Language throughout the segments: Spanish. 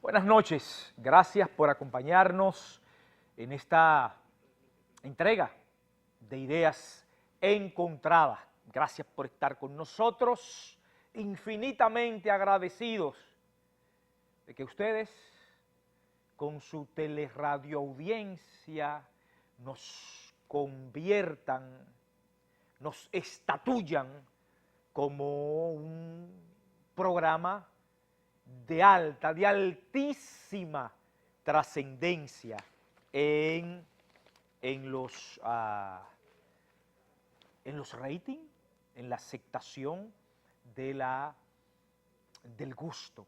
Buenas noches, gracias por acompañarnos en esta entrega de ideas encontradas. Gracias por estar con nosotros, infinitamente agradecidos de que ustedes con su teleradioaudiencia nos conviertan, nos estatuyan como un programa de altísima trascendencia en los ratings, en la aceptación del gusto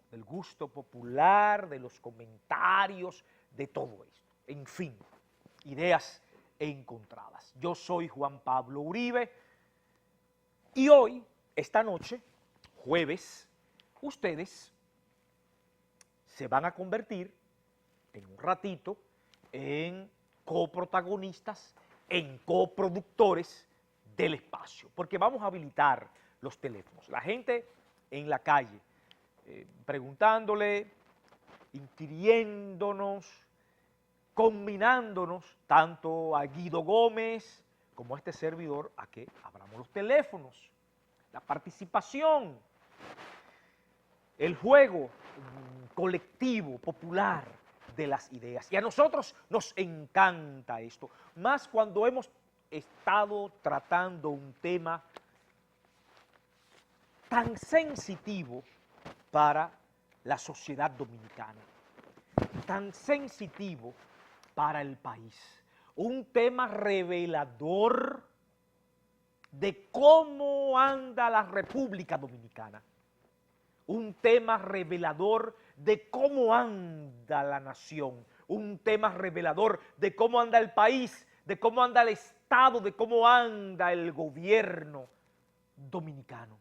popular, de los comentarios, de todo esto. En fin, ideas encontradas. Yo soy Juan Pablo Uribe y hoy, esta noche, jueves, ustedes se van a convertir en un ratito en coprotagonistas, en coproductores del espacio, porque vamos a habilitar los teléfonos. La gente en la calle preguntándole, inquiriéndonos, combinándonos tanto a Guido Gómez como a este servidor a que abramos los teléfonos, la participación, el juego colectivo, popular de las ideas. Y a nosotros nos encanta esto, más cuando hemos estado tratando un tema tan sensitivo para la sociedad dominicana, tan sensitivo para el país, un tema revelador de cómo anda la República Dominicana, un tema revelador de cómo anda la nación, un tema revelador de cómo anda el país, de cómo anda el Estado, de cómo anda el gobierno dominicano.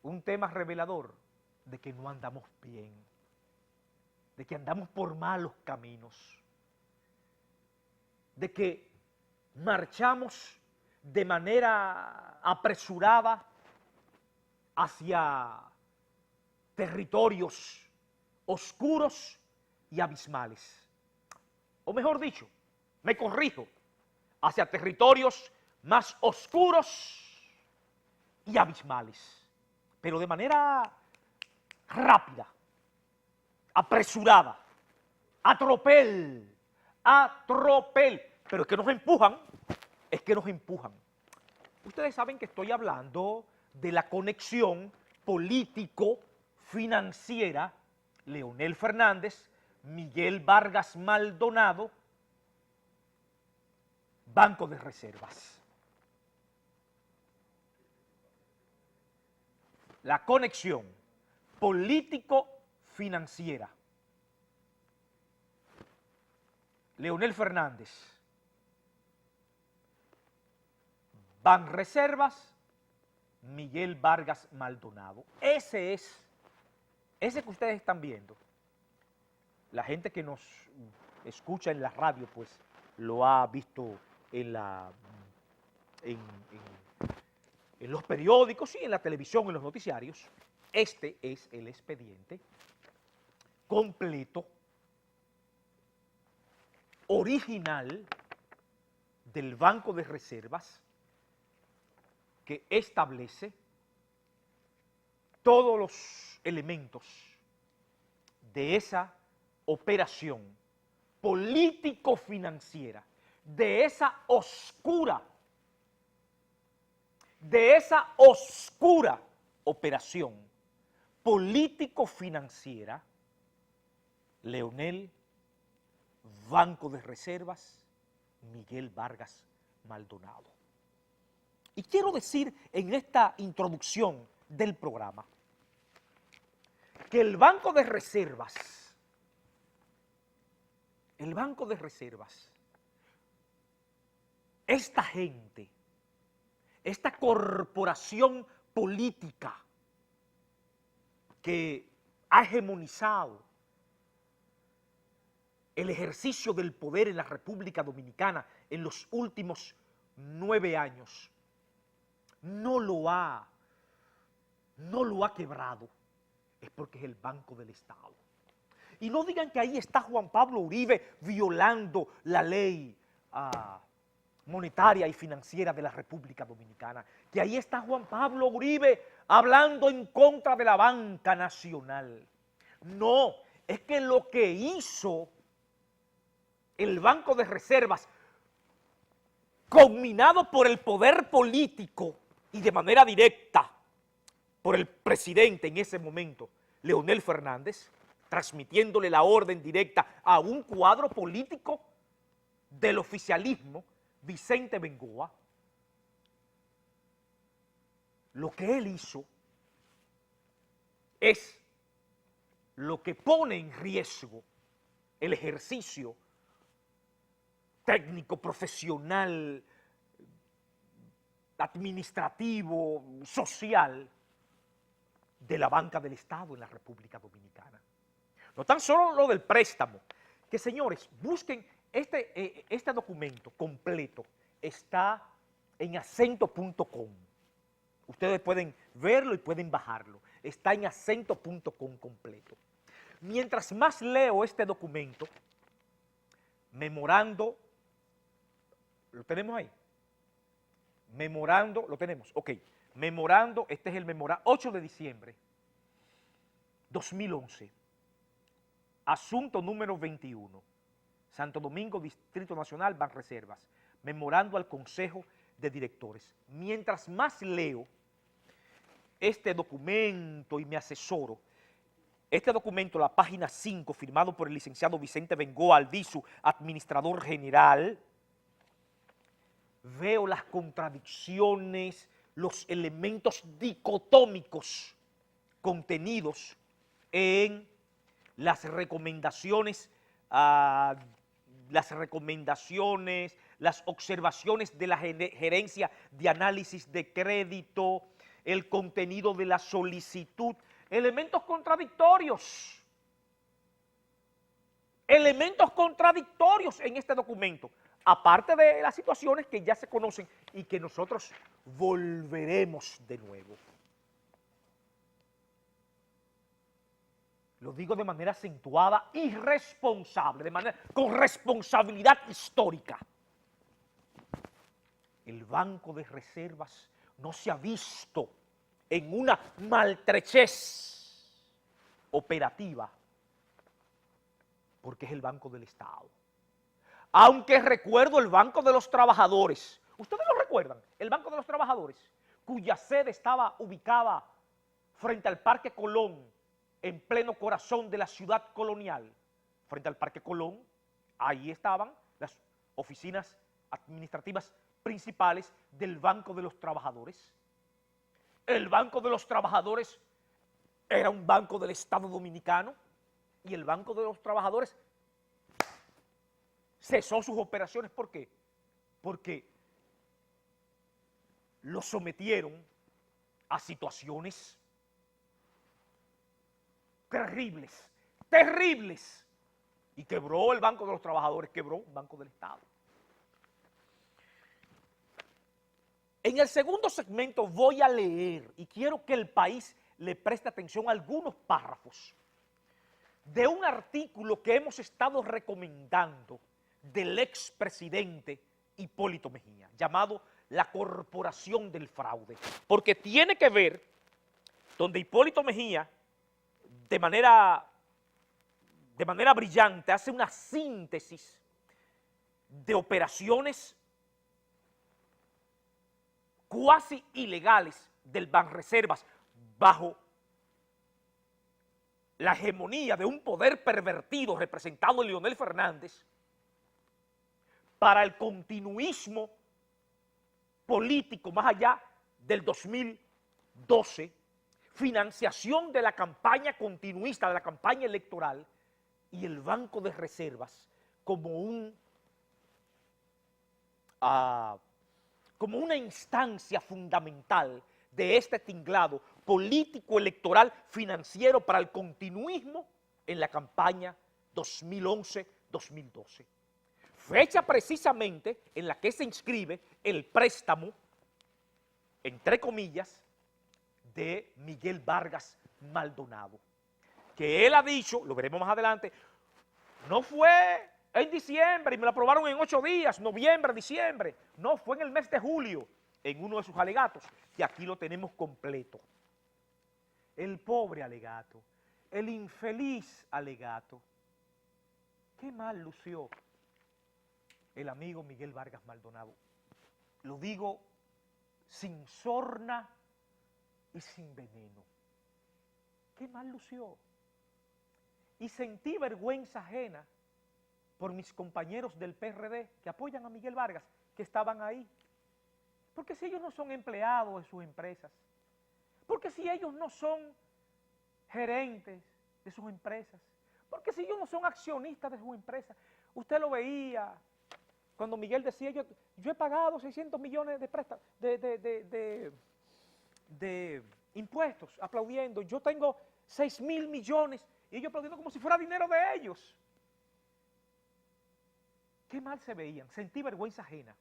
Un tema revelador de que no andamos bien, de que andamos por malos caminos, de que marchamos de manera apresurada hacia territorios oscuros y abismales. O mejor dicho, me corrijo, hacia territorios más oscuros y abismales, pero de manera rápida, apresurada, atropel, pero es que nos empujan, Ustedes saben que estoy hablando de la conexión político-financiera Leonel Fernández, Miguel Vargas Maldonado, Banco de Reservas. La conexión político-financiera. Leonel Fernández, Banreservas, Miguel Vargas Maldonado. Ese que ustedes están viendo. La gente que nos escucha en la radio, pues, lo ha visto en los periódicos y en la televisión, en los noticiarios. Este es el expediente completo, original, del Banco de Reservas, que establece todos los elementos de esa operación político-financiera, de esa oscura operación político-financiera, Leonel, Banco de Reservas, Miguel Vargas Maldonado. Y quiero decir en esta introducción del programa que el Banco de Reservas, esta gente, esta corporación política que ha hegemonizado el ejercicio del poder en la República Dominicana en los últimos 9 años, no lo ha quebrado, es porque es el Banco del Estado. Y no digan que ahí está Juan Pablo Uribe violando la ley monetaria y financiera de la República Dominicana, que ahí está Juan Pablo Uribe hablando en contra de la banca nacional. No, es que lo que hizo el Banco de Reservas, combinado por el poder político y de manera directa por el presidente en ese momento, Leonel Fernández, transmitiéndole la orden directa a un cuadro político del oficialismo, Vicente Bengoa, lo que él hizo es lo que pone en riesgo el ejercicio técnico, profesional, administrativo, social de la banca del Estado en la República Dominicana. No tan solo lo del préstamo, que señores, busquen este documento completo, está en acento.com. Ustedes pueden verlo y pueden bajarlo. Está en acento.com completo. Mientras más leo este documento, memorando, ¿lo tenemos ahí? Memorando, lo tenemos, ok. Memorando, este es el memorando, 8 de diciembre 2011, asunto número 21, Santo Domingo, Distrito Nacional, Banreservas, memorando al Consejo de Directores. Mientras más leo este documento y me asesoro, este documento, la página 5, firmado por el licenciado Vicente Bengoa Albizu, administrador general, veo las contradicciones, los elementos dicotómicos contenidos en las recomendaciones, las observaciones de la gerencia de análisis de crédito, el contenido de la solicitud, elementos contradictorios en este documento, aparte de las situaciones que ya se conocen y que nosotros volveremos de nuevo. Lo digo de manera acentuada y responsable, con responsabilidad histórica. El Banco de Reservas no se ha visto en una maltrechez operativa porque es el Banco del Estado. Aunque recuerdo el Banco de los Trabajadores, ¿ustedes lo recuerdan? El Banco de los Trabajadores, cuya sede estaba ubicada frente al Parque Colón, en pleno corazón de la ciudad colonial. Frente al Parque Colón, ahí estaban las oficinas administrativas principales del Banco de los Trabajadores. El Banco de los Trabajadores era un banco del Estado Dominicano y el Banco de los Trabajadores cesó sus operaciones. ¿Por qué? Porque lo sometieron a situaciones terribles, y quebró el Banco de los Trabajadores, quebró un Banco del Estado. En el segundo segmento voy a leer, y quiero que el país le preste atención a algunos párrafos de un artículo que hemos estado recomendando del expresidente Hipólito Mejía, llamado La Corporación del Fraude, porque tiene que ver donde Hipólito Mejía, de manera brillante, hace una síntesis de operaciones cuasi ilegales del Banreservas bajo la hegemonía de un poder pervertido representado en Leonel Fernández para el continuismo político más allá del 2012, financiación de la campaña continuista, de la campaña electoral, y el Banco de Reservas como una instancia fundamental de este tinglado político, electoral, financiero para el continuismo en la campaña 2011-2012. Fecha precisamente en la que se inscribe el préstamo, entre comillas, de Miguel Vargas Maldonado. que él ha dicho, lo veremos más adelante, no fue en diciembre y me lo aprobaron en 8 días, noviembre, diciembre. No, fue en el mes de julio, en uno de sus alegatos, que aquí lo tenemos completo. El pobre alegato, el infeliz alegato. Qué mal lució el amigo Miguel Vargas Maldonado. Lo digo sin sorna y sin veneno. Qué mal lució. Y sentí vergüenza ajena por mis compañeros del PRD que apoyan a Miguel Vargas, que estaban ahí. Porque si ellos no son empleados de sus empresas, porque si ellos no son gerentes de sus empresas, porque si ellos no son accionistas de sus empresas, usted lo veía cuando Miguel decía, yo he pagado 600 millones de impuestos, aplaudiendo, yo tengo 6.000 millones, y ellos aplaudiendo como si fuera dinero de ellos. Qué mal se veían, sentí vergüenza ajena,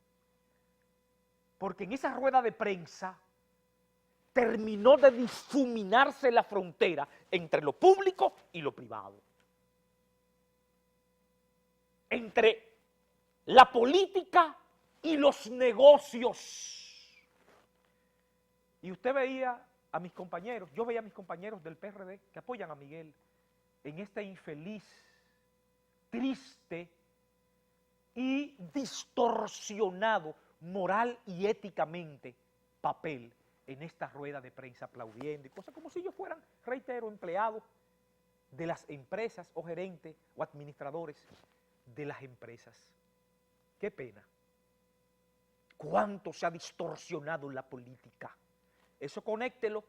porque en esa rueda de prensa terminó de difuminarse la frontera entre lo público y lo privado, entre la política y los negocios. Y usted veía a mis compañeros, yo veía a mis compañeros del PRD que apoyan a Miguel en este infeliz, triste y distorsionado moral y éticamente papel en esta rueda de prensa aplaudiendo y cosas como si ellos fueran, reitero, empleados de las empresas o gerentes o administradores de las empresas. Qué pena. Cuánto se ha distorsionado la política. Eso conéctelo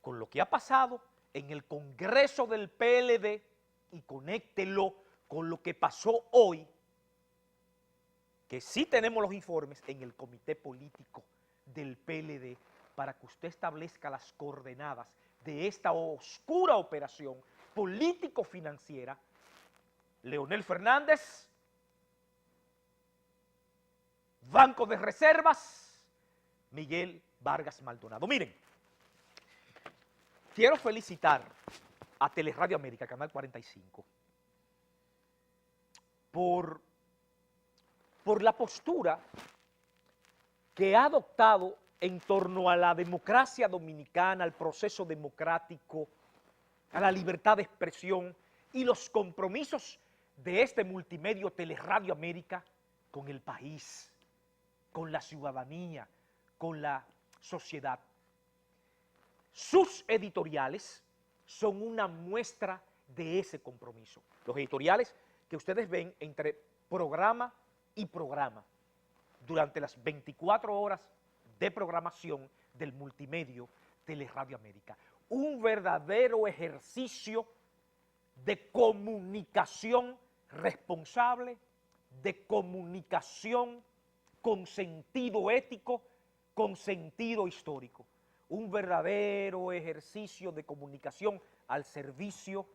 con lo que ha pasado en el Congreso del PLD y conéctelo con lo que pasó hoy, que sí tenemos los informes en el comité político del PLD para que usted establezca las coordenadas de esta oscura operación político-financiera. Leonel Fernández, Banco de Reservas, Miguel Vargas Maldonado. Miren, quiero felicitar a Teleradio América, Canal 45, por la postura que ha adoptado en torno a la democracia dominicana, al proceso democrático, a la libertad de expresión y los compromisos de este multimedio Teleradio América con el país, con la ciudadanía, con la sociedad. Sus editoriales son una muestra de ese compromiso. Los editoriales que ustedes ven entre programa y programa durante las 24 horas de programación del multimedio Teleradio América. Un verdadero ejercicio de comunicación responsable, de comunicación con sentido ético, con sentido histórico. Un verdadero ejercicio de comunicación al servicio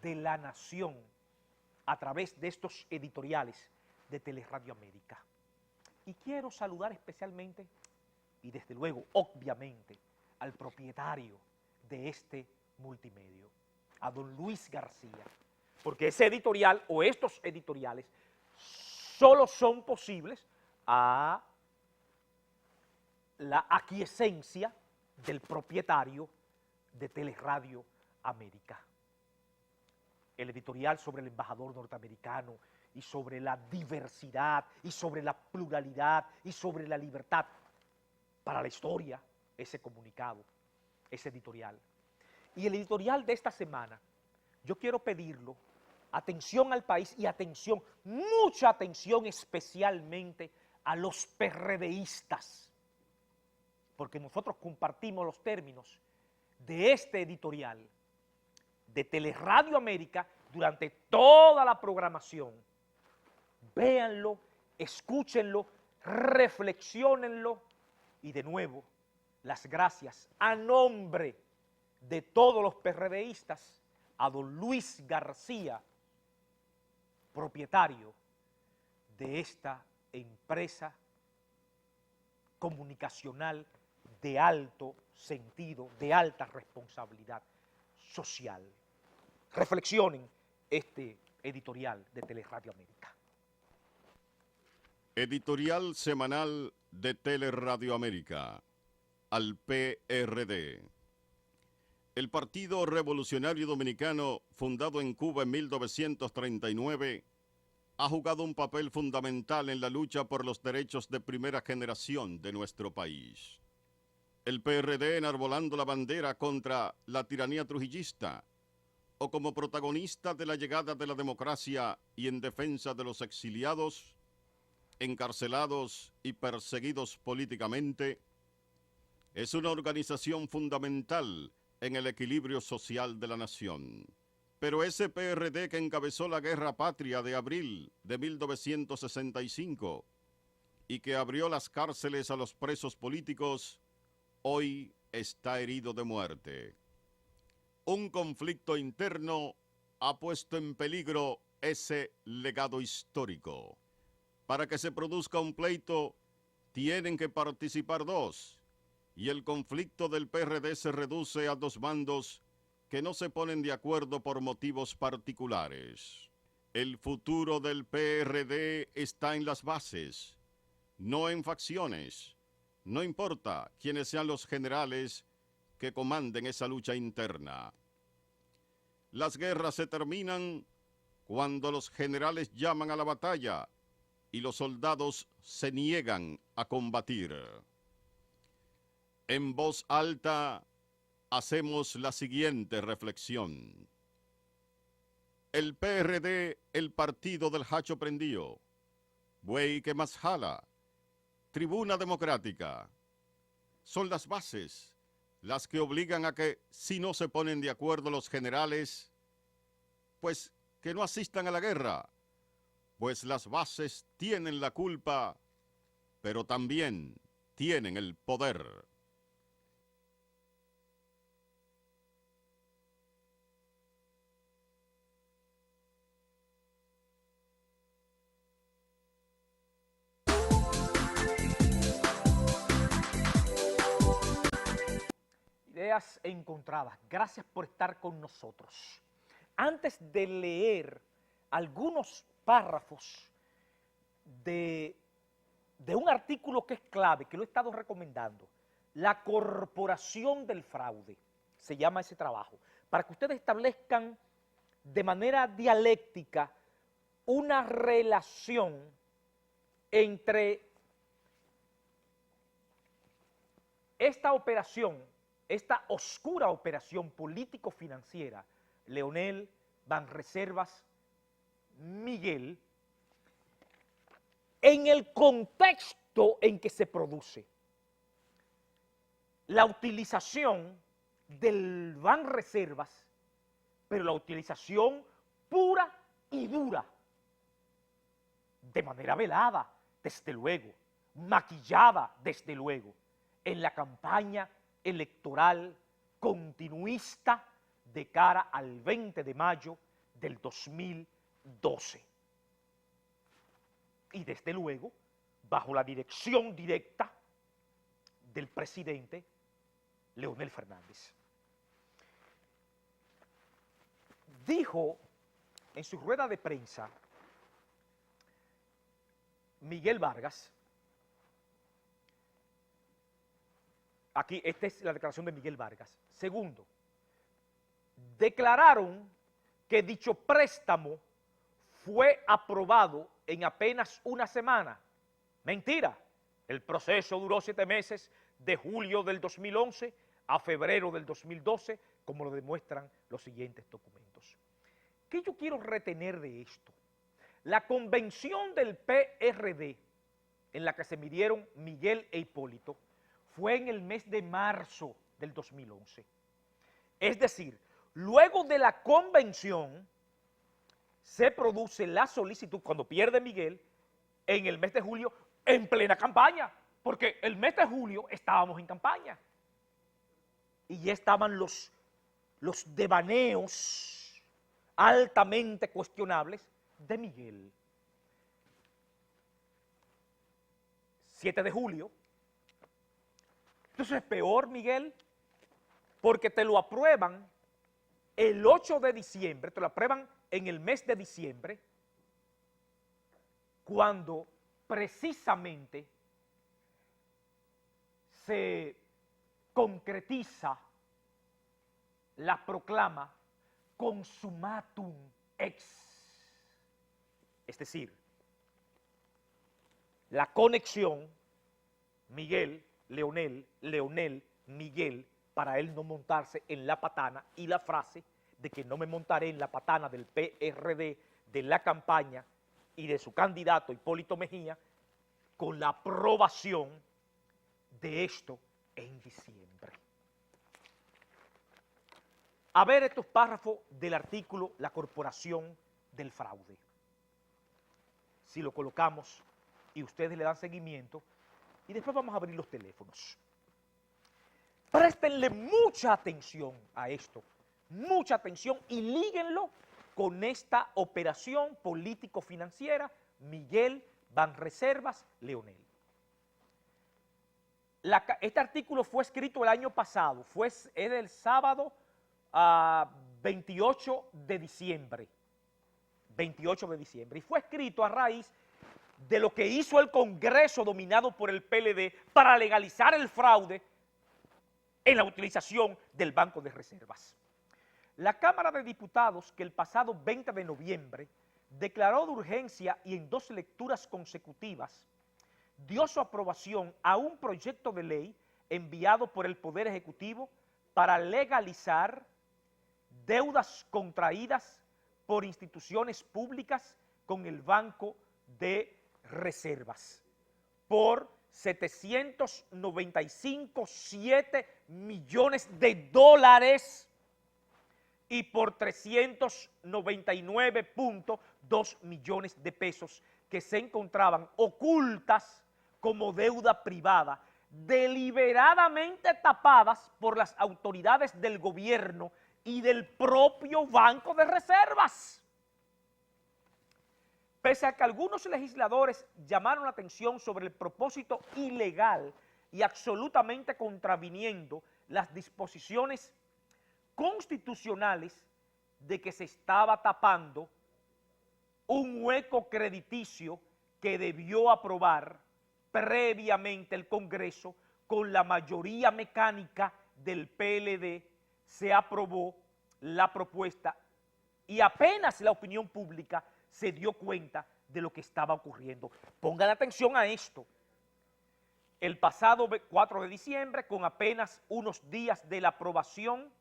de la nación a través de estos editoriales de Teleradio América. Y quiero saludar especialmente y desde luego, obviamente, al propietario de este multimedio, a don Luis García, porque ese editorial o estos editoriales solo son posibles a la aquiescencia del propietario de Teleradio América. El editorial sobre el embajador norteamericano y sobre la diversidad y sobre la pluralidad y sobre la libertad para la historia, ese comunicado, ese editorial. Y el editorial de esta semana, yo quiero pedirlo, atención al país y atención, mucha atención especialmente a los PRDistas, porque nosotros compartimos los términos de este editorial de Teleradio América durante toda la programación. Véanlo, escúchenlo, reflexionenlo y de nuevo las gracias a nombre de todos los PRDistas a don Luis García, propietario de esta empresa comunicacional de alto sentido, de alta responsabilidad social. reflexionen este editorial de Teleradio América. Editorial semanal de Teleradio América. Al PRD. El Partido Revolucionario Dominicano, fundado en Cuba en 1939, ha jugado un papel fundamental en la lucha por los derechos de primera generación de nuestro país. El PRD, enarbolando la bandera contra la tiranía trujillista, o como protagonista de la llegada de la democracia y en defensa de los exiliados, encarcelados y perseguidos políticamente, es una organización fundamental en el equilibrio social de la nación. Pero ese PRD que encabezó la Guerra Patria de abril de 1965 y que abrió las cárceles a los presos políticos, hoy está herido de muerte. Un conflicto interno ha puesto en peligro ese legado histórico. Para que se produzca un pleito, tienen que participar dos, y el conflicto del PRD se reduce a dos bandos que no se ponen de acuerdo por motivos particulares. El futuro del PRD está en las bases, no en facciones. No importa quiénes sean los generales que comanden esa lucha interna. Las guerras se terminan cuando los generales llaman a la batalla y los soldados se niegan a combatir. En voz alta hacemos la siguiente reflexión. El PRD, el partido del hacho prendido, buey que más jala, tribuna democrática, son las bases las que obligan a que, si no se ponen de acuerdo los generales, pues que no asistan a la guerra, pues las bases tienen la culpa, pero también tienen el poder. Ideas encontradas. Gracias por estar con nosotros. Antes de leer algunos párrafos de un artículo que es clave, que lo he estado recomendando, La Corporación del Fraude, se llama ese trabajo, para que ustedes establezcan de manera dialéctica una relación entre esta operación, esta oscura operación político-financiera, Leonel, Banreservas, Miguel, en el contexto en que se produce. La utilización del Banreservas, pero la utilización pura y dura, de manera velada, desde luego, maquillada, desde luego, en la campaña electoral continuista de cara al 20 de mayo del 2012. Y desde luego, bajo la dirección directa del presidente Leonel Fernández. Dijo en su rueda de prensa Miguel Vargas, aquí esta es la declaración de Miguel Vargas. Segundo, declararon que dicho préstamo fue aprobado en apenas una semana. Mentira, el proceso duró 7 meses, de julio del 2011 a febrero del 2012, como lo demuestran los siguientes documentos. ¿Qué yo quiero retener de esto? La convención del PRD, en la que se midieron Miguel e Hipólito, fue en el mes de marzo del 2011. Es decir, luego de la convención se produce la solicitud, cuando pierde Miguel, en el mes de julio, en plena campaña, porque el mes de julio estábamos en campaña. Y ya estaban los devaneos altamente cuestionables de Miguel. 7 de julio. Entonces es peor, Miguel, porque te lo aprueban el 8 de diciembre, te lo aprueban en el mes de diciembre, cuando precisamente se concretiza la proclama consumatum ex. Es decir, la conexión Miguel, Leonel, Leonel, Miguel, para él no montarse en la patana, y la frase de que no me montaré en la patana del PRD, de la campaña y de su candidato Hipólito Mejía, con la aprobación de esto en diciembre. A ver estos párrafos del artículo La Corporación del Fraude. Si lo colocamos y ustedes le dan seguimiento, y después vamos a abrir los teléfonos. Préstenle mucha atención a esto, mucha atención, y líguenlo con esta operación político-financiera Miguel Banreservas Leonel. Este artículo fue escrito el año pasado, es del sábado 28 de diciembre, y fue escrito a raíz de lo que hizo el Congreso dominado por el PLD para legalizar el fraude en la utilización del Banco de Reservas. La Cámara de Diputados, que el pasado 20 de noviembre declaró de urgencia y en 2 lecturas consecutivas, dio su aprobación a un proyecto de ley enviado por el Poder Ejecutivo para legalizar deudas contraídas por instituciones públicas con el Banco de Reservas por 795.7 millones de dólares y por 399.2 millones de pesos que se encontraban ocultas como deuda privada, deliberadamente tapadas por las autoridades del gobierno y del propio Banco de Reservas. Pese a que algunos legisladores llamaron la atención sobre el propósito ilegal y absolutamente contraviniendo las disposiciones constitucionales de que se estaba tapando un hueco crediticio que debió aprobar previamente el Congreso con la mayoría mecánica del PLD, se aprobó la propuesta y apenas la opinión pública se dio cuenta de lo que estaba ocurriendo. Pongan atención a esto. El pasado 4 de diciembre, con apenas unos días de la aprobación,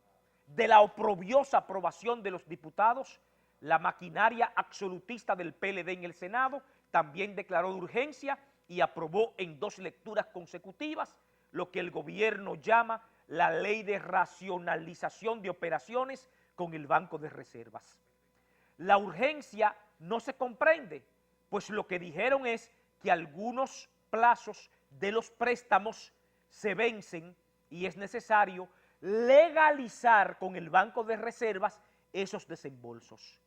de la oprobiosa aprobación de los diputados, la maquinaria absolutista del PLD en el Senado también declaró de urgencia y aprobó en 2 lecturas consecutivas lo que el gobierno llama la Ley de Racionalización de Operaciones con el Banco de Reservas. La urgencia no se comprende, pues lo que dijeron es que algunos plazos de los préstamos se vencen y es necesario legalizar con el Banco de Reservas esos desembolsos.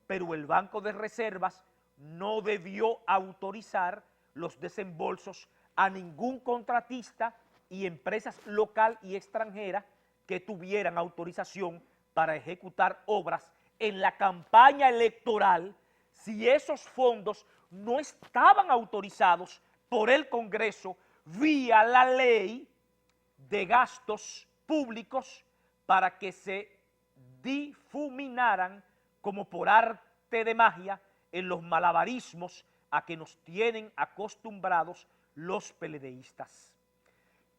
Pero el Banco de Reservas no debió autorizar los desembolsos a ningún contratista y empresas local y extranjera que tuvieran autorización para ejecutar obras en la campaña electoral si esos fondos no estaban autorizados por el Congreso vía la ley de gastos públicos para que se difuminaran como por arte de magia en los malabarismos a que nos tienen acostumbrados los PLDistas.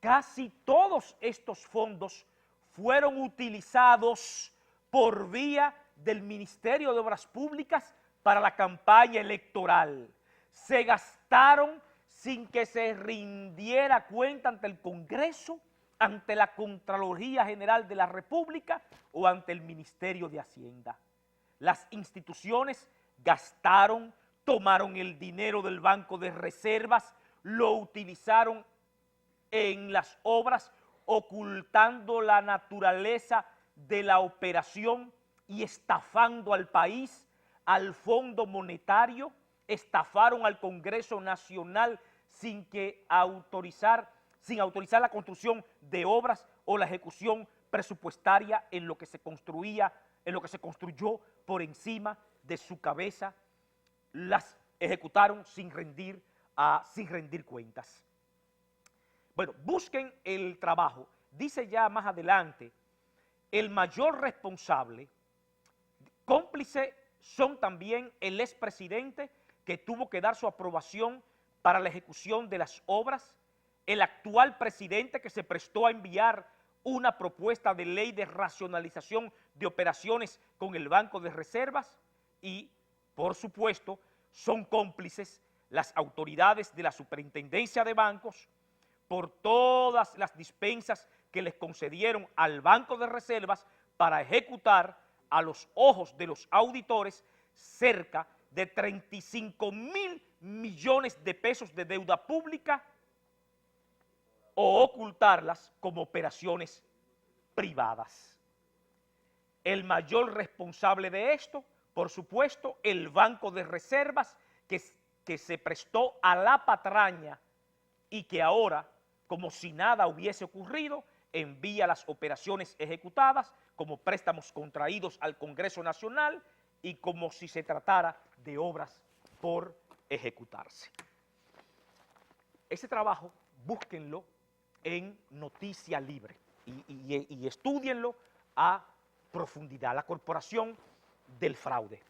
Casi todos estos fondos fueron utilizados por vía del Ministerio de Obras Públicas para la campaña electoral. Se gastaron sin que se rindiera cuenta ante el Congreso, ante la Contraloría General de la República o ante el Ministerio de Hacienda. Las instituciones gastaron, tomaron el dinero del Banco de Reservas, lo utilizaron en las obras, ocultando la naturaleza de la operación y estafando al país, al Fondo Monetario, estafaron al Congreso Nacional sin autorizar la construcción de obras o la ejecución presupuestaria en lo que se construía en lo que se construyó por encima de su cabeza, las ejecutaron sin rendir cuentas. Bueno, busquen el trabajo. Dice ya más adelante, el mayor responsable, cómplice son también el expresidente que tuvo que dar su aprobación para la ejecución de las obras, el actual presidente que se prestó a enviar una propuesta de ley de racionalización de operaciones con el Banco de Reservas y, por supuesto, son cómplices las autoridades de la Superintendencia de Bancos por todas las dispensas que les concedieron al Banco de Reservas para ejecutar a los ojos de los auditores cerca de 35.000 millones de pesos de deuda pública o ocultarlas como operaciones privadas. El mayor responsable de esto, por supuesto, el Banco de Reservas, que se prestó a la patraña y que ahora, como si nada hubiese ocurrido, envía las operaciones ejecutadas como préstamos contraídos al Congreso Nacional y como si se tratara de obras por ejecutarse. Ese trabajo, búsquenlo en Noticia Libre y estúdienlo a profundidad, la Corporación del Fraude.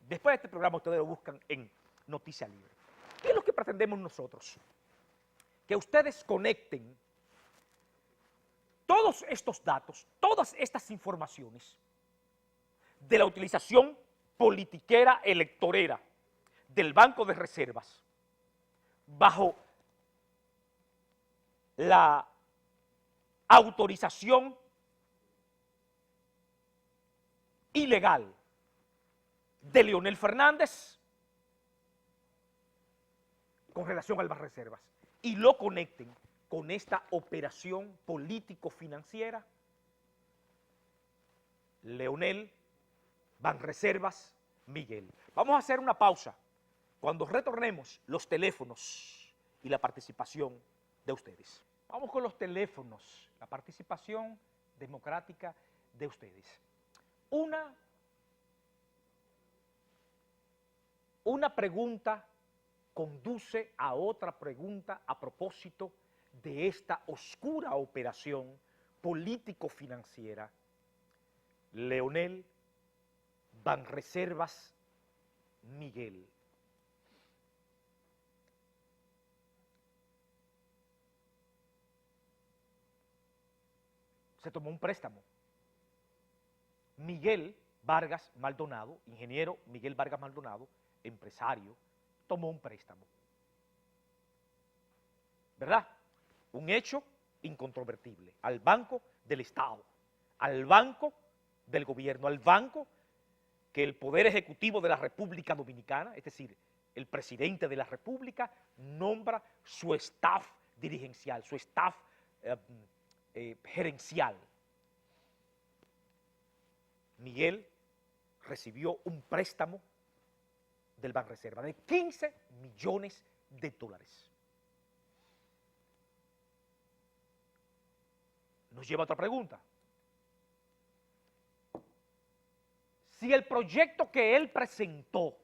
Después de este programa ustedes lo buscan en Noticia Libre. ¿Qué es lo que pretendemos nosotros? Que ustedes conecten todos estos datos, todas estas informaciones de la utilización politiquera electorera del Banco de Reservas bajo la autorización ilegal de Leonel Fernández con relación al Banreservas y lo conecten con esta operación político-financiera, Leonel, Banreservas, Miguel. Vamos a hacer una pausa. Cuando retornemos, los teléfonos y la participación de ustedes. Vamos con los teléfonos, la participación democrática de ustedes. Una pregunta conduce a otra pregunta a propósito de esta oscura operación político-financiera. Leonel, Banreservas, Miguel. Se tomó un préstamo. Miguel Vargas Maldonado, ingeniero Miguel Vargas Maldonado, empresario, tomó un préstamo. ¿Verdad? Un hecho incontrovertible al Banco del Estado, al Banco del Gobierno, al banco que el Poder Ejecutivo de la República Dominicana, es decir, el presidente de la República, nombra su staff dirigencial, su staff gerencial. Miguel recibió un préstamo del Banreservas de 15 millones de dólares. Nos lleva a otra pregunta. Si el proyecto que él presentó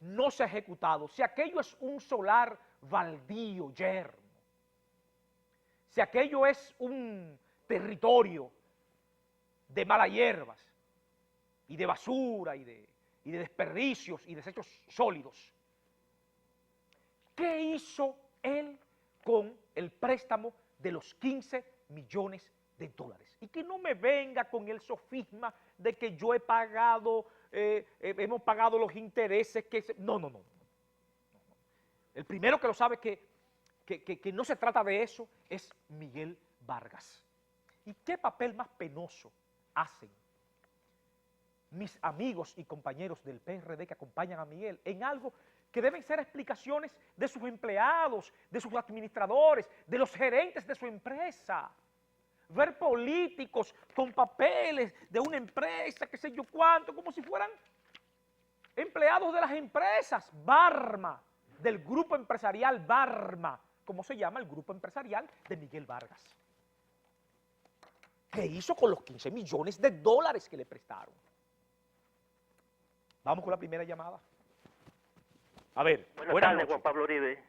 no se ha ejecutado, si aquello es un solar baldío, yermo, si aquello es un territorio de malas hierbas y de basura y de desperdicios y desechos sólidos, ¿qué hizo él con el préstamo de los 15 millones de dólares? Y que no me venga con el sofisma de que yo he pagado, hemos pagado los intereses, no. El primero que lo sabe que no se trata de eso es Miguel Vargas. ¿Y qué papel más penoso hacen mis amigos y compañeros del PRD que acompañan a Miguel en algo que deben ser explicaciones de sus empleados, de sus administradores, de los gerentes de su empresa? Ver políticos con papeles de una empresa, qué sé yo cuánto, como si fueran empleados de las empresas, Barma, del grupo empresarial Barma, como se llama el grupo empresarial de Miguel Vargas. ¿Qué hizo con los 15 millones de dólares que le prestaron? Vamos con la primera llamada. A ver, Buenas tardes, Juan Pablo Uribe.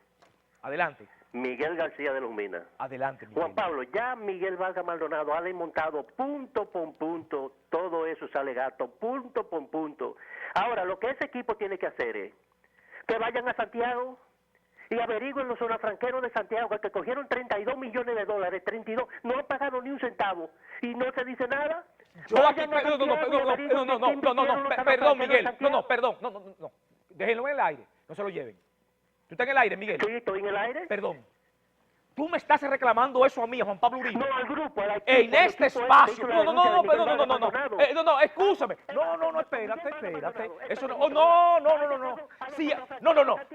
Adelante, Miguel García de Lumina. adelante, Miguel. Juan Pablo, ya Miguel Vargas Maldonado ha desmontado punto por punto todos esos alegatos, punto por punto. Ahora, lo que ese equipo tiene que hacer es que vayan a Santiago y averigüen los zonafranqueros de Santiago que cogieron 32 millones de dólares, 32, no han pagado ni un centavo y no se dice nada. Yo aquí, Vayan a Santiago y averigüen no, qué invirtieron los perdón, zonafranqueros Miguel, de Santiago. perdón, no, déjenlo en el aire, no se lo lleven. ¿Tú estás en el aire, Miguel? Sí, estoy en el aire. Perdón. Tú me estás reclamando eso a mí, a Juan Pablo Uribe. No, al grupo, al equipo. En al este equipo espacio. que hizo la denuncia de Miguel Vargas Maldonado. No, escúchame. No, espérate. Eso no, no.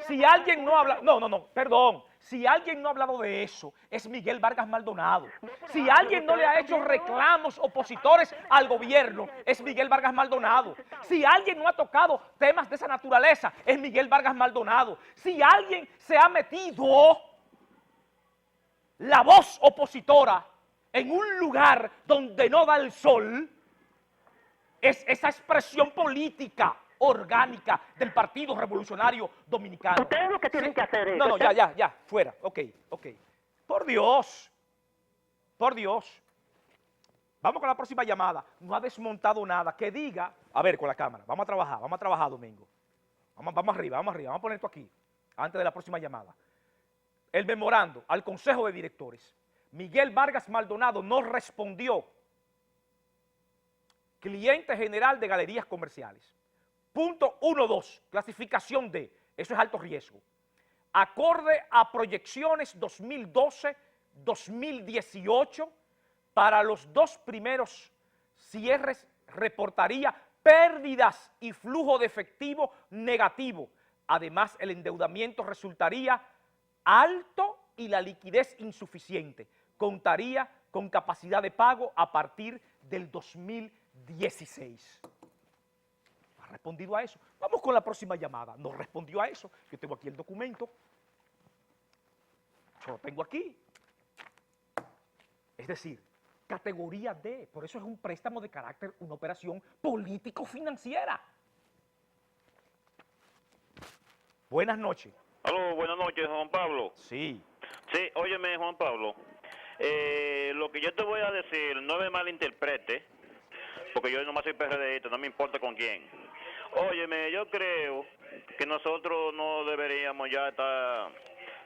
Si alguien no habla, perdón. Si alguien no ha hablado de eso, es Miguel Vargas Maldonado. Si alguien no le ha hecho reclamos opositores al gobierno, es Miguel Vargas Maldonado. Si alguien no ha tocado temas de esa naturaleza, es Miguel Vargas Maldonado. Si alguien se ha metido la voz opositora en un lugar donde no da el sol, es esa expresión política orgánica del Partido Revolucionario Dominicano. Ustedes lo que tienen que hacer es... No, ya, fuera, ok. Por Dios. Vamos con la próxima llamada. No ha desmontado nada. Que diga, a ver, con la cámara, vamos a trabajar, Domingo. Vamos arriba, vamos a poner esto aquí, antes de la próxima llamada. El memorando al Consejo de Directores. Miguel Vargas Maldonado no respondió. Cliente general de galerías comerciales. Punto 1.2, clasificación D. Eso es alto riesgo. Acorde a proyecciones 2012-2018, para los dos primeros cierres reportaría pérdidas y flujo de efectivo negativo. Además, el endeudamiento resultaría alto y la liquidez insuficiente. Contaría con capacidad de pago a partir del 2016. ¿Ha respondido a eso? Vamos con la próxima llamada. No respondió a eso. Yo tengo aquí el documento. Yo lo tengo aquí. Es decir, categoría D. Por eso es un préstamo de carácter, una operación político-financiera. Buenas noches. Aló, buenas noches, Juan Pablo. Sí. Sí, óyeme, Juan Pablo. Lo que yo te voy a decir, no me malinterprete, porque yo nomás soy PRDista, no me importa con quién. Óyeme, yo creo que nosotros no deberíamos ya estar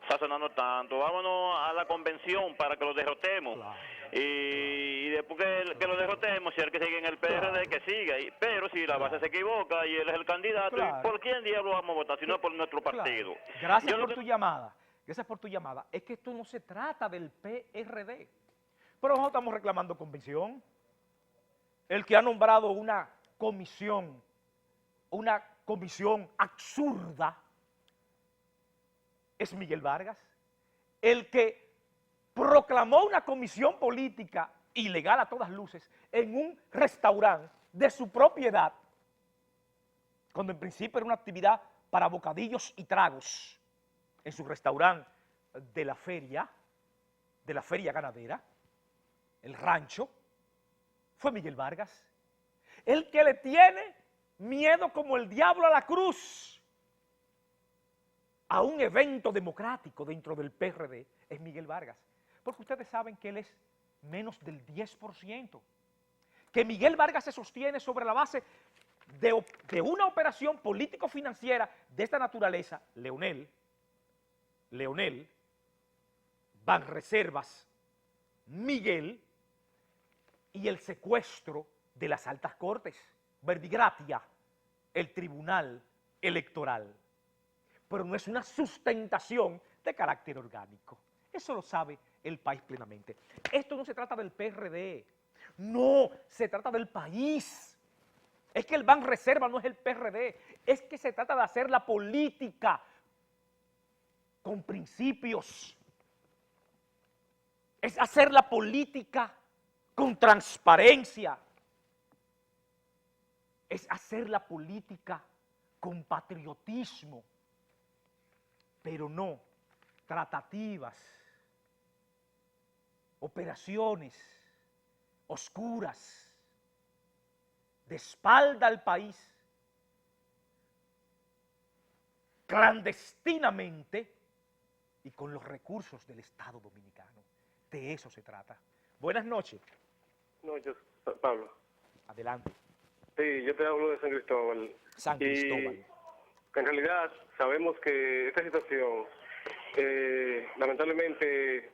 sazonando tanto. Vámonos a la convención para que lo derrotemos. Claro. Y después que lo derrotemos, si el que sigue en el PRD, que siga. Pero si la base se equivoca y él es el candidato, Claro. ¿por quién diablo vamos a votar si no es por nuestro partido? Claro. Gracias Yo lo por que- tu llamada. Gracias por tu llamada. Es que esto no se trata del PRD. Pero nosotros estamos reclamando convención. El que ha nombrado una comisión absurda, es Miguel Vargas. El que proclamó una comisión política ilegal a todas luces en un restaurante de su propiedad, cuando en principio era una actividad para bocadillos y tragos, en su restaurante de la feria ganadera, el rancho, fue Miguel Vargas. El que le tiene miedo como el diablo a la cruz a un evento democrático dentro del PRD es Miguel Vargas. Porque ustedes saben que él es menos del 10%. Que Miguel Vargas se sostiene sobre la base de una operación político-financiera de esta naturaleza, Leonel, Banreservas, Miguel y el secuestro de las altas cortes, Verbigratia, el tribunal electoral. Pero no es una sustentación de carácter orgánico. Eso lo sabe el país plenamente. Esto no se trata del PRD, no, se trata del país. Es que el Banreservas no es el PRD, es que se trata de hacer la política con principios. Es hacer la política con transparencia. Es hacer la política con patriotismo, pero no tratativas, operaciones oscuras, de espalda al país, clandestinamente y con los recursos del Estado Dominicano. De eso se trata. Buenas noches. Noches, Pablo. Adelante. Sí, yo te hablo de San Cristóbal. San Cristóbal. Y en realidad sabemos que esta situación, lamentablemente,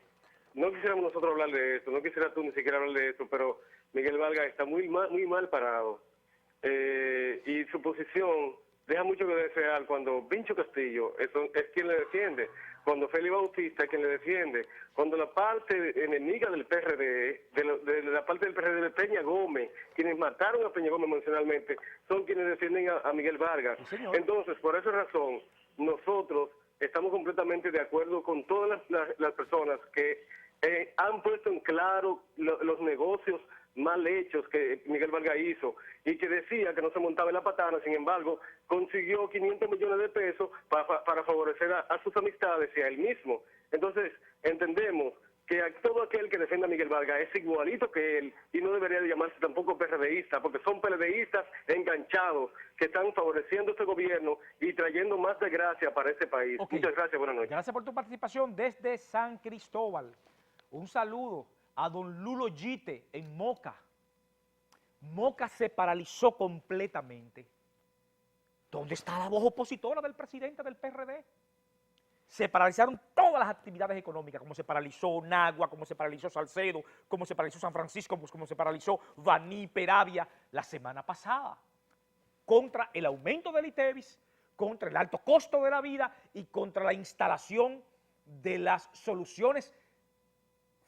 no quisiéramos nosotros hablar de esto, no quisiera tú ni siquiera hablar de esto, pero Miguel Vargas está muy mal parado. Y su posición deja mucho que desear cuando Vincho Castillo es quien le defiende, cuando Félix Bautista es quien le defiende, cuando la parte enemiga del PRD, de la parte del PRD de Peña Gómez, quienes mataron a Peña Gómez emocionalmente, son quienes defienden a Miguel Vargas. Sí, señor. Entonces, por esa razón, nosotros estamos completamente de acuerdo con todas las personas que han puesto en claro los negocios mal hechos que Miguel Vargas hizo y que decía que no se montaba en la patana, sin embargo, consiguió 500 millones de pesos para favorecer a sus amistades y a él mismo. Entonces, entendemos que a todo aquel que defienda a Miguel Vargas es igualito que él y no debería de llamarse tampoco PRDista, porque son PLDistas enganchados que están favoreciendo este gobierno y trayendo más desgracia para este país. Ok. Muchas gracias, buenas noches. Gracias por tu participación desde San Cristóbal. Un saludo a don Lulo Yite en Moca. Moca se paralizó completamente. ¿Dónde está la voz opositora del presidente del PRD? Se paralizaron todas las actividades económicas, como se paralizó Nagua, como se paralizó Salcedo, como se paralizó San Francisco, como se paralizó Baní, Peravia, la semana pasada, contra el aumento del ITEVIS, contra el alto costo de la vida y contra la instalación de las soluciones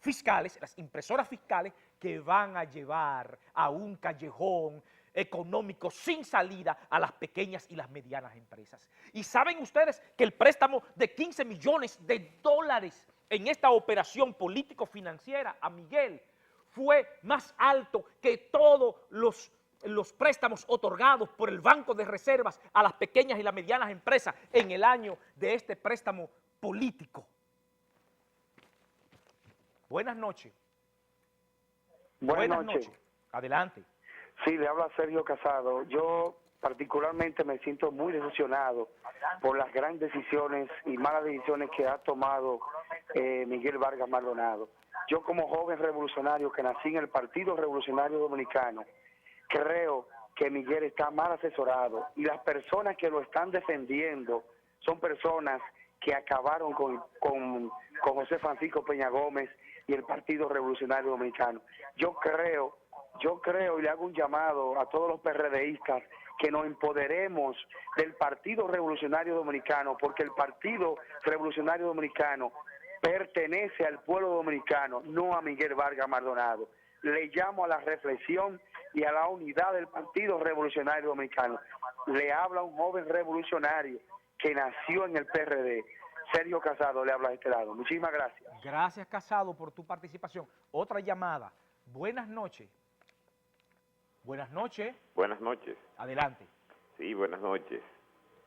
fiscales, las impresoras fiscales que van a llevar a un callejón económico sin salida a las pequeñas y las medianas empresas. Y saben ustedes que el préstamo de 15 millones de dólares en esta operación político-financiera a Miguel fue más alto que todos los préstamos otorgados por el Banco de Reservas a las pequeñas y las medianas empresas en el año de este préstamo político. Buenas noches. Buenas noches. Adelante. Sí, le habla Sergio Casado. Yo particularmente me siento muy decepcionado por las grandes decisiones y malas decisiones que ha tomado Miguel Vargas Maldonado. Yo como joven revolucionario que nací en el Partido Revolucionario Dominicano, creo que Miguel está mal asesorado y las personas que lo están defendiendo son personas que acabaron con José Francisco Peña Gómez y el Partido Revolucionario Dominicano. Yo creo y le hago un llamado a todos los PRDistas que nos empoderemos del Partido Revolucionario Dominicano, porque el Partido Revolucionario Dominicano pertenece al pueblo dominicano, no a Miguel Vargas Maldonado. Le llamo a la reflexión y a la unidad del Partido Revolucionario Dominicano. Le habla un joven revolucionario que nació en el PRD. Sergio Casado le habla de este lado. Muchísimas gracias. Gracias, Casado, por tu participación. Otra llamada. Buenas noches. Buenas noches. Buenas noches. Adelante. Sí, buenas noches.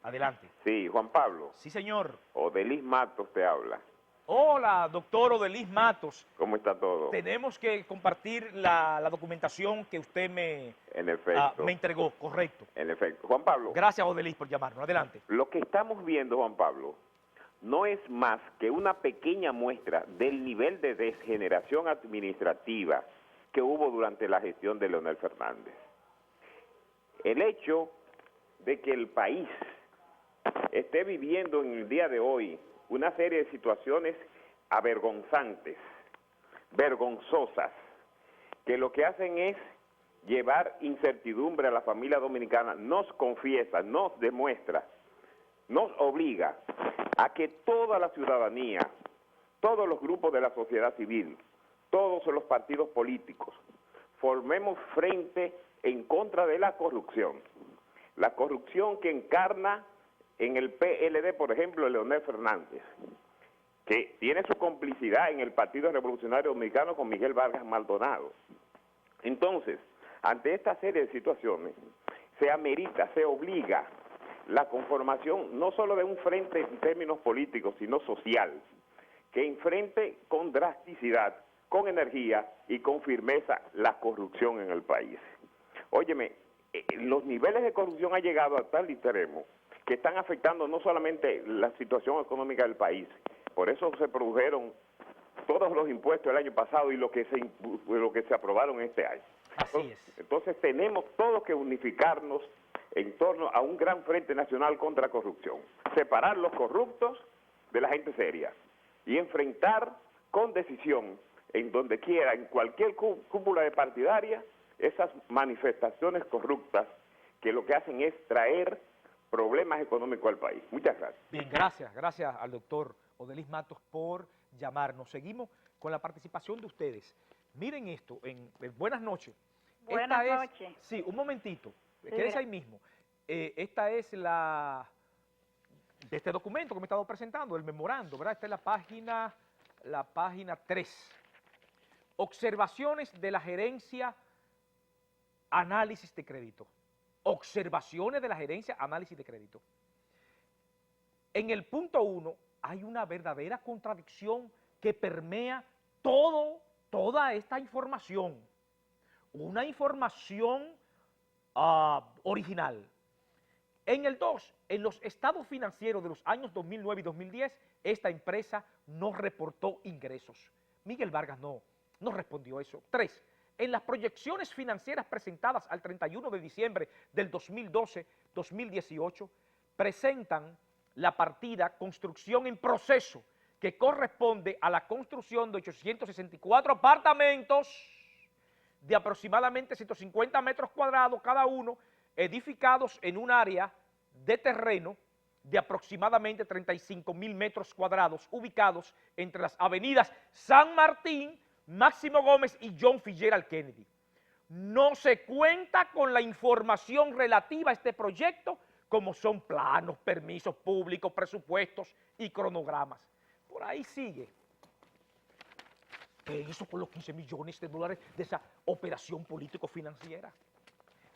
Adelante. Sí, Juan Pablo. Sí, señor. Odelis Matos te habla. Hola, doctor Odelis Matos. ¿Cómo está todo? Tenemos que compartir la documentación que usted me entregó, correcto. En efecto. Juan Pablo. Gracias, Odelis, por llamarnos. Adelante. Lo que estamos viendo, Juan Pablo, no es más que una pequeña muestra del nivel de degeneración administrativa que hubo durante la gestión de Leonel Fernández. El hecho de que el país esté viviendo en el día de hoy una serie de situaciones avergonzantes, vergonzosas, que lo que hacen es llevar incertidumbre a la familia dominicana, nos confiesa, nos demuestra, nos obliga a que toda la ciudadanía, todos los grupos de la sociedad civil, todos los partidos políticos, formemos frente en contra de la corrupción que encarna en el PLD, por ejemplo, Leonel Fernández, que tiene su complicidad en el Partido Revolucionario Dominicano con Miguel Vargas Maldonado. Entonces, ante esta serie de situaciones, se amerita, se obliga la conformación no solo de un frente en términos políticos, sino social, que enfrente con drasticidad con energía y con firmeza la corrupción en el país. Óyeme, los niveles de corrupción han llegado a tal extremo que están afectando no solamente la situación económica del país, por eso se produjeron todos los impuestos el año pasado y lo que se aprobaron este año. Así es. Entonces tenemos todos que unificarnos en torno a un gran frente nacional contra la corrupción, separar los corruptos de la gente seria y enfrentar con decisión en donde quiera, en cualquier cúpula de partidaria, esas manifestaciones corruptas que lo que hacen es traer problemas económicos al país. Muchas gracias. Bien, gracias al doctor Odelis Matos por llamarnos. Seguimos con la participación de ustedes. Miren esto, buenas noches. Buenas noches. Sí, un momentito, Sí, quédense ahí mismo. Esta es de este documento que me he estado presentando, el memorando, ¿verdad? Esta es la página 3. Observaciones de la gerencia, análisis de crédito. Observaciones de la gerencia, análisis de crédito. En el punto 1 hay una verdadera contradicción que permea toda esta información. Una información original. En el 2, en los estados financieros de los años 2009 y 2010, esta empresa no reportó ingresos. Miguel Vargas no respondió eso. 3, en las proyecciones financieras presentadas al 31 de diciembre del 2012-2018, presentan la partida construcción en proceso, que corresponde a la construcción de 864 apartamentos de aproximadamente 150 metros cuadrados cada uno, edificados en un área de terreno de aproximadamente 35.000 metros cuadrados, ubicados entre las avenidas San Martín, Máximo Gómez y John Fitzgerald Kennedy. No se cuenta con la información relativa a este proyecto, como son planos, permisos públicos, presupuestos y cronogramas. Por ahí sigue. ¿Qué hizo con los 15 millones de dólares de esa operación político-financiera?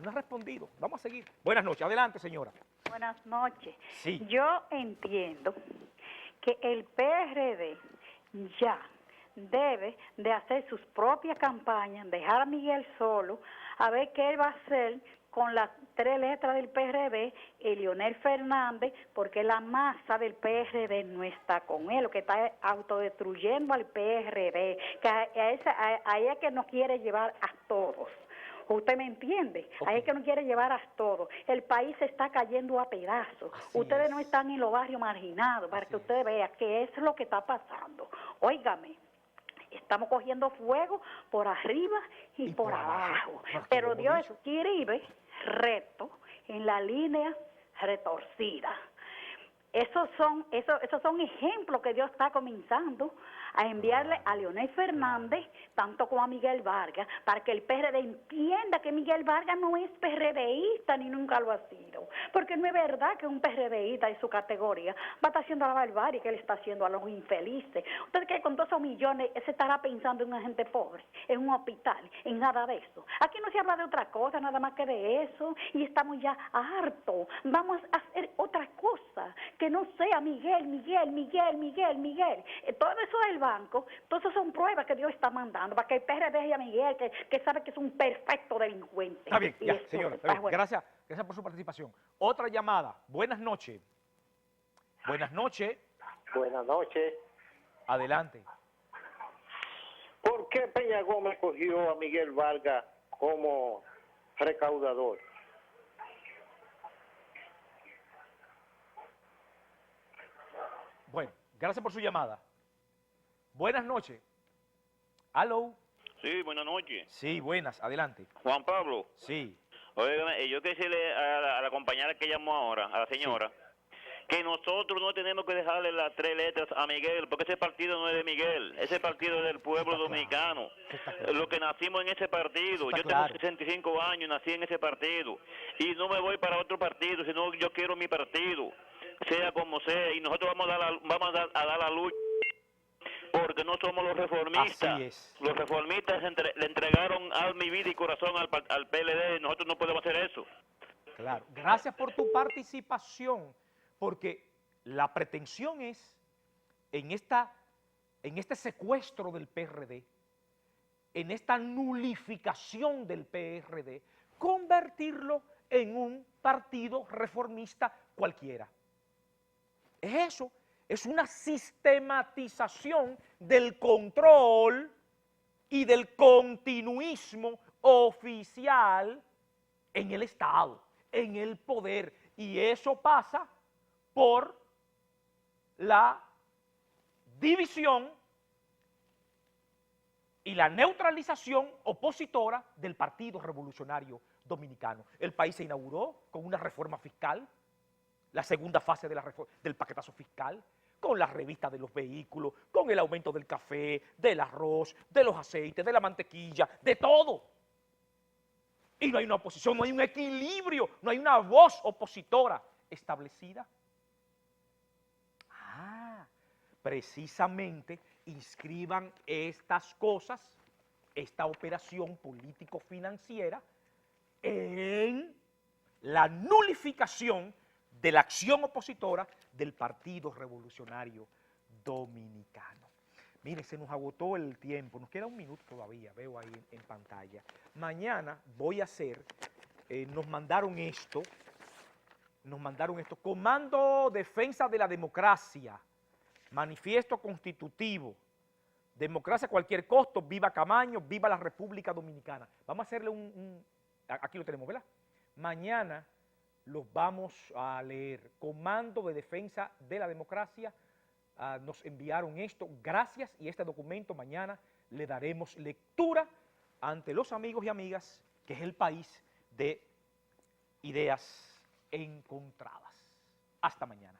No ha respondido. Vamos a seguir. Buenas noches. Adelante, señora. Buenas noches. Sí. Yo entiendo que el PRD ya debe de hacer sus propias campañas, dejar a Miguel solo, a ver qué él va a hacer con las 3 letras del PRD y Leonel Fernández, porque la masa del PRD no está con él, lo que está autodestruyendo al PRD, que ahí es que nos quiere llevar a todos. ¿Usted me entiende? Ahí es que nos quiere llevar a todos. El país se está cayendo a pedazos. Ustedes no están en los barrios marginados, para que usted vea qué es lo que está pasando. Óigame, estamos cogiendo fuego por arriba y por abajo. Pero Dios escribe recto en la línea retorcida. Esos son ejemplos que Dios está comenzando a enviarle a Leonel Fernández, tanto como a Miguel Vargas, para que el PRD entienda que Miguel Vargas no es PRDista ni nunca lo ha sido. Porque no es verdad que un PRDista de su categoría va a estar haciendo la barbarie que él está haciendo a los infelices. ¿Usted cree que con todos esos millones se estará pensando en una gente pobre, en un hospital, en nada de eso? Aquí no se habla de otra cosa, nada más que de eso, y estamos ya hartos. Vamos a hacer otra cosa, que no sea Miguel. Todo eso del banco, todas esas son pruebas que Dios está mandando para que el PRD y a Miguel, que sabe que es un perfecto delincuente. Está bien, ya, esto, señora. Está bien. bueno. Gracias por su participación. Otra llamada. Buenas noches. Buenas noches. Buenas noches. Adelante. ¿Por qué Peña Gómez cogió a Miguel Vargas como recaudador? Bueno, gracias por su llamada. Buenas noches. ¿Aló? Sí, buenas noches. Sí, buenas. Adelante. Juan Pablo. Sí. Óigame, yo quisiera decirle a la compañera que llamó ahora, a la señora, que nosotros no tenemos que dejarle las 3 letras a Miguel, porque ese partido no es de Miguel, ese partido es del pueblo dominicano. Lo que nacimos en ese partido, yo tengo 65 años, nací en ese partido, y no me voy para otro partido, sino yo quiero mi partido, sea como sea, y nosotros vamos a dar la lucha, porque no somos los reformistas. Así es. Los reformistas le entregaron alma y vida y corazón al PLD, nosotros no podemos hacer eso. Claro. Gracias por tu participación, porque la pretensión es, en este secuestro del PRD, en esta nulificación del PRD, convertirlo en un partido reformista cualquiera. Es eso, es una sistematización del control y del continuismo oficial en el Estado, en el poder, y eso pasa por la división y la neutralización opositora del Partido Revolucionario Dominicano. El país se inauguró con una reforma fiscal, la segunda fase de del paquetazo fiscal, con la revista de los vehículos, con el aumento del café, del arroz, de los aceites, de la mantequilla, de todo. Y no hay una oposición, no hay un equilibrio, no hay una voz opositora establecida. Precisamente inscriban estas cosas, esta operación político-financiera, en la nulificación de la acción opositora del Partido Revolucionario Dominicano. Mire, se nos agotó el tiempo, nos queda un minuto todavía, veo ahí en pantalla. Mañana voy a hacer, nos mandaron esto, Comando Defensa de la Democracia, Manifiesto Constitutivo, Democracia a cualquier costo, viva Camaño, viva la República Dominicana. Vamos a hacerle aquí lo tenemos, ¿verdad? Mañana los vamos a leer. Comando de Defensa de la Democracia, nos enviaron esto, gracias, y este documento mañana le daremos lectura ante los amigos y amigas, que es el país de ideas encontradas. Hasta mañana.